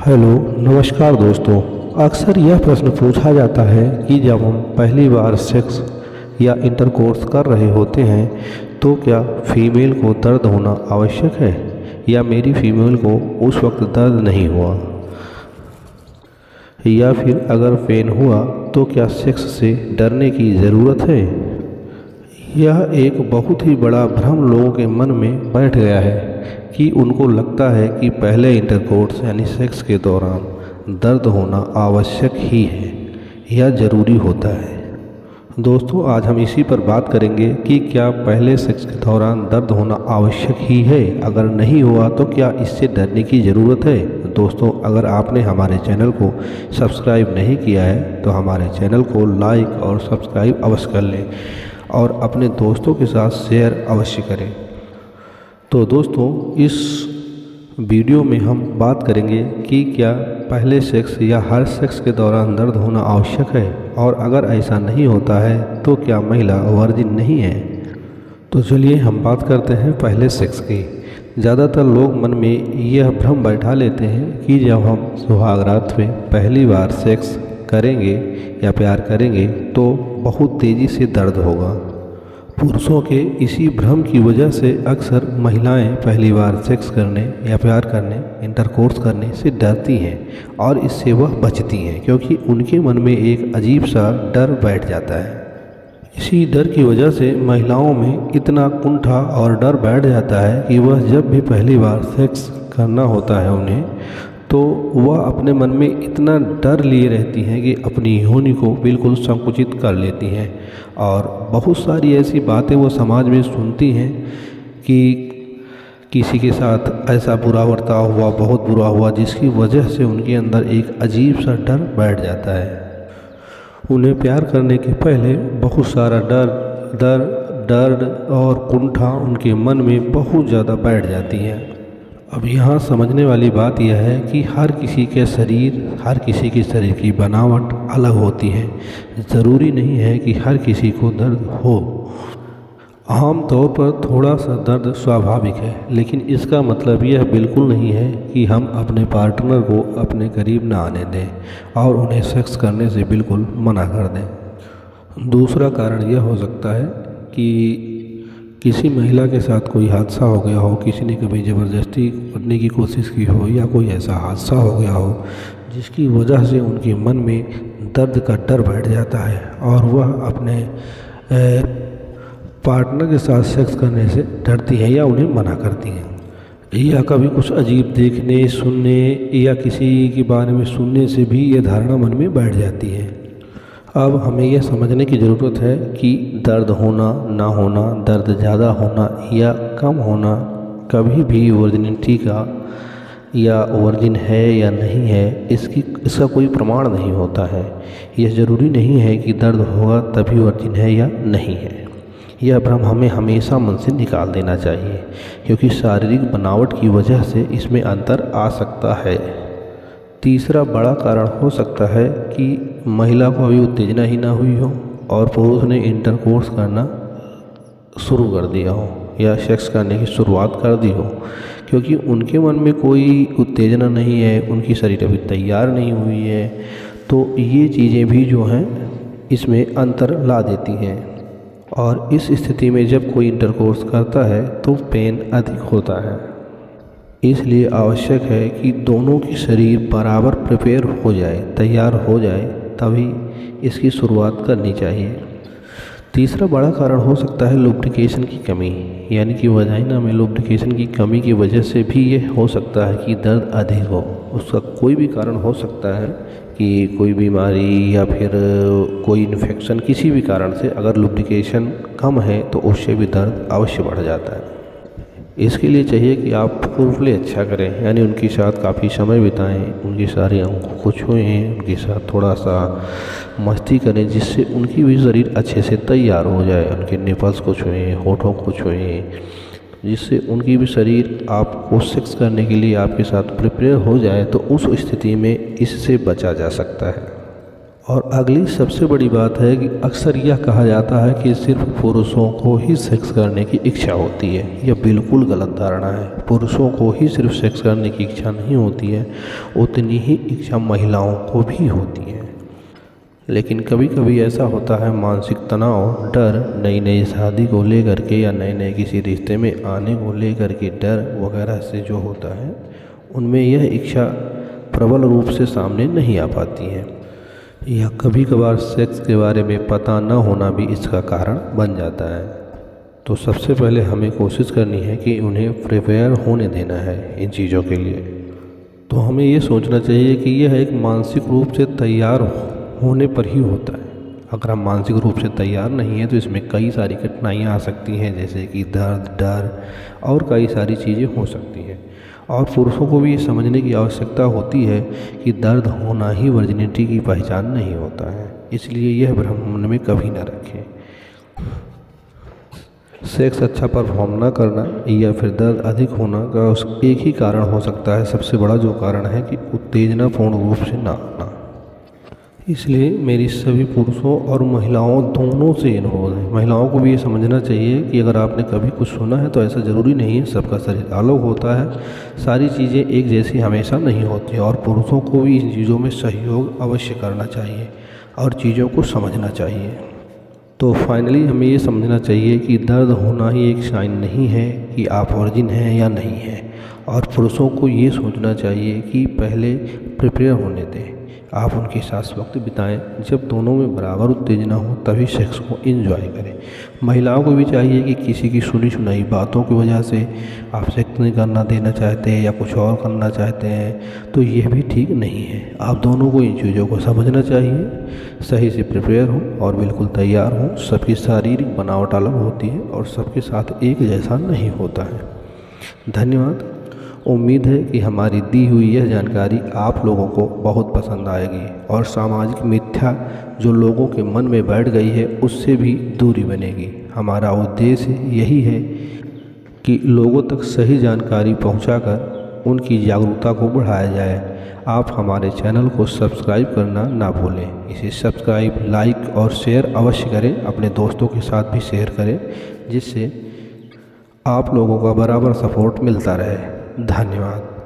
Hello नमस्कार दोस्तों। अक्सर यह प्रश्न पूछा जाता है कि जब हम पहली बार सेक्स या इंटरकोर्स कर रहे होते हैं तो क्या फीमेल को दर्द होना आवश्यक है या मेरी फीमेल को उस वक्त दर्द नहीं हुआ, या फिर अगर पेन हुआ तो क्या सेक्स से डरने की ज़रूरत है। यह एक बहुत ही बड़ा भ्रम लोगों के मन में बैठ गया है कि उनको लगता है कि पहले इंटरकोर्स यानी सेक्स के दौरान दर्द होना आवश्यक ही है या ज़रूरी होता है। दोस्तों, आज हम इसी पर बात करेंगे कि क्या पहले सेक्स के दौरान दर्द होना आवश्यक ही है, अगर नहीं हुआ तो क्या इससे डरने की ज़रूरत है। दोस्तों, अगर आपने हमारे चैनल को सब्सक्राइब नहीं किया है तो हमारे चैनल को लाइक और सब्सक्राइब अवश्य कर लें और अपने दोस्तों के साथ शेयर अवश्य करें। तो दोस्तों, इस वीडियो में हम बात करेंगे कि क्या पहले सेक्स या हर सेक्स के दौरान दर्द होना आवश्यक है, और अगर ऐसा नहीं होता है तो क्या महिला वर्जिन नहीं है। तो चलिए हम बात करते हैं पहले सेक्स की। ज़्यादातर लोग मन में यह भ्रम बैठा लेते हैं कि जब हम सुहाग रात में पहली बार सेक्स करेंगे या प्यार करेंगे तो बहुत तेज़ी से दर्द होगा। पुरुषों के इसी भ्रम की वजह से अक्सर महिलाएं पहली बार सेक्स करने या प्यार करने, इंटरकोर्स करने से डरती हैं और इससे वह बचती हैं, क्योंकि उनके मन में एक अजीब सा डर बैठ जाता है। इसी डर की वजह से महिलाओं में इतना कुंठा और डर बैठ जाता है कि वह जब भी पहली बार सेक्स करना होता है उन्हें, तो वह अपने मन में इतना डर लिए रहती हैं कि अपनी योनि को बिल्कुल संकुचित कर लेती हैं। और बहुत सारी ऐसी बातें वो समाज में सुनती हैं कि किसी के साथ ऐसा बुरा बर्ताव हुआ, बहुत बुरा हुआ, जिसकी वजह से उनके अंदर एक अजीब सा डर बैठ जाता है। उन्हें प्यार करने के पहले बहुत सारा डर और कुंठा उनके मन में बहुत ज़्यादा बैठ जाती है। अब यहाँ समझने वाली बात यह है कि हर किसी के शरीर की बनावट अलग होती है। ज़रूरी नहीं है कि हर किसी को दर्द हो। आम तौर पर थोड़ा सा दर्द स्वाभाविक है, लेकिन इसका मतलब यह बिल्कुल नहीं है कि हम अपने पार्टनर को अपने करीब ना आने दें और उन्हें सेक्स करने से बिल्कुल मना कर दें। दूसरा कारण यह हो सकता है कि किसी महिला के साथ कोई हादसा हो गया हो, किसी ने कभी ज़बरदस्ती करने की कोशिश की हो, या कोई ऐसा हादसा हो गया हो जिसकी वजह से उनके मन में दर्द का डर बैठ जाता है और वह अपने पार्टनर के साथ सेक्स करने से डरती है या उन्हें मना करती हैं, या कभी कुछ अजीब देखने, सुनने या किसी के बारे में सुनने से भी ये धारणा मन में बैठ जाती है। अब हमें यह समझने की ज़रूरत है कि दर्द होना ना होना, दर्द ज़्यादा होना या कम होना कभी भी वर्जिनिटी का या वर्जिन है या नहीं है इसका कोई प्रमाण नहीं होता है। यह ज़रूरी नहीं है कि दर्द होगा तभी वर्जिन है या नहीं है। यह भ्रम हमें हमेशा मन से निकाल देना चाहिए, क्योंकि शारीरिक बनावट की वजह से इसमें अंतर आ सकता है। तीसरा बड़ा कारण हो सकता है कि महिला को अभी उत्तेजना ही ना हुई हो और पुरुष ने इंटरकोर्स करना शुरू कर दिया हो या सेक्स करने की शुरुआत कर दी हो, क्योंकि उनके मन में कोई उत्तेजना नहीं है, उनकी शरीर अभी तैयार नहीं हुई है। तो ये चीज़ें भी जो हैं इसमें अंतर ला देती हैं, और इस स्थिति में जब कोई इंटरकोर्स करता है तो पेन अधिक होता है। इसलिए आवश्यक है कि दोनों की शरीर बराबर प्रिपेयर हो जाए, तैयार हो जाए, तभी इसकी शुरुआत करनी चाहिए। तीसरा बड़ा कारण हो सकता है लुब्रिकेशन की कमी, यानी कि वजाइना में लुब्रिकेशन की कमी की वजह से भी ये हो सकता है कि दर्द अधिक हो। उसका कोई भी कारण हो सकता है कि कोई बीमारी या फिर कोई इन्फेक्शन, किसी भी कारण से अगर लुब्रिकेशन कम है तो उससे भी दर्द अवश्य बढ़ जाता है। इसके लिए चाहिए कि आप फोरप्ले अच्छा करें, यानी उनके साथ काफ़ी समय बिताएं, उनके सारे अंगों को छुएं, उनके साथ थोड़ा सा मस्ती करें, जिससे उनकी भी शरीर अच्छे से तैयार हो जाए। उनके निपल्स को छुएं, होठों को छुएं, जिससे उनकी भी शरीर आपको सेक्स करने के लिए आपके साथ प्रिपेयर हो जाए। तो उस स्थिति में इससे बचा जा सकता है। और अगली सबसे बड़ी बात है कि अक्सर यह कहा जाता है कि सिर्फ पुरुषों को ही सेक्स करने की इच्छा होती है। यह बिल्कुल गलत धारणा है। पुरुषों को ही सिर्फ सेक्स करने की इच्छा नहीं होती है, उतनी ही इच्छा महिलाओं को भी होती है। लेकिन कभी कभी ऐसा होता है, मानसिक तनाव, डर, नई नई शादी को लेकर के या नए नए किसी रिश्ते में आने को लेकर के डर वगैरह से जो होता है, उनमें यह इच्छा प्रबल रूप से सामने नहीं आ पाती है। या कभी कभार सेक्स के बारे में पता न होना भी इसका कारण बन जाता है। तो सबसे पहले हमें कोशिश करनी है कि उन्हें प्रिपेयर होने देना है इन चीज़ों के लिए। तो हमें ये सोचना चाहिए कि यह एक मानसिक रूप से तैयार होने पर ही होता है। अगर हम मानसिक रूप से तैयार नहीं हैं तो इसमें कई सारी कठिनाइयाँ आ सकती हैं, जैसे कि दर्द, डर और कई सारी चीज़ें हो सकती हैं। और पुरुषों को भी ये समझने की आवश्यकता होती है कि दर्द होना ही वर्जिनिटी की पहचान नहीं होता है। इसलिए यह भ्रम मन में कभी ना रखें। सेक्स अच्छा परफॉर्म ना करना या फिर दर्द अधिक होना का एक ही कारण हो सकता है। सबसे बड़ा जो कारण है कि उत्तेजनापूर्ण रूप से ना आना। इसलिए मेरी सभी पुरुषों और महिलाओं दोनों से अनुरोध है। महिलाओं को भी ये समझना चाहिए कि अगर आपने कभी कुछ सुना है तो ऐसा ज़रूरी नहीं है, सबका शरीर अलग होता है, सारी चीज़ें एक जैसी हमेशा नहीं होती। और पुरुषों को भी इन चीज़ों में सहयोग अवश्य करना चाहिए और चीज़ों को समझना चाहिए। तो फाइनली हमें ये समझना चाहिए कि दर्द होना ही एक साइन नहीं है कि आप वर्जिन हैं या नहीं हैं। और पुरुषों को ये सोचना चाहिए कि पहले प्रिपेयर होने दें, आप उनके साथ वक्त बिताएं। जब दोनों में बराबर उत्तेजना हो तभी सेक्स को एंजॉय करें। महिलाओं को भी चाहिए कि किसी की सुनी सुनाई बातों की वजह से आप सेक्स नहीं करना देना चाहते हैं या कुछ और करना चाहते हैं तो यह भी ठीक नहीं है। आप दोनों को इन चीज़ों को समझना चाहिए, सही से प्रिपेयर हो और बिल्कुल तैयार हो। सबकी शारीरिक बनावट अलग होती है और सबके साथ एक जैसा नहीं होता है। धन्यवाद। उम्मीद है कि हमारी दी हुई यह जानकारी आप लोगों को बहुत पसंद आएगी और सामाजिक मिथ्या जो लोगों के मन में बैठ गई है उससे भी दूरी बनेगी। हमारा उद्देश्य यही है कि लोगों तक सही जानकारी पहुंचाकर उनकी जागरूकता को बढ़ाया जाए। आप हमारे चैनल को सब्सक्राइब करना ना भूलें। इसे सब्सक्राइब, लाइक और शेयर अवश्य करें। अपने दोस्तों के साथ भी शेयर करें, जिससे आप लोगों का बराबर सपोर्ट मिलता रहे। धन्यवाद।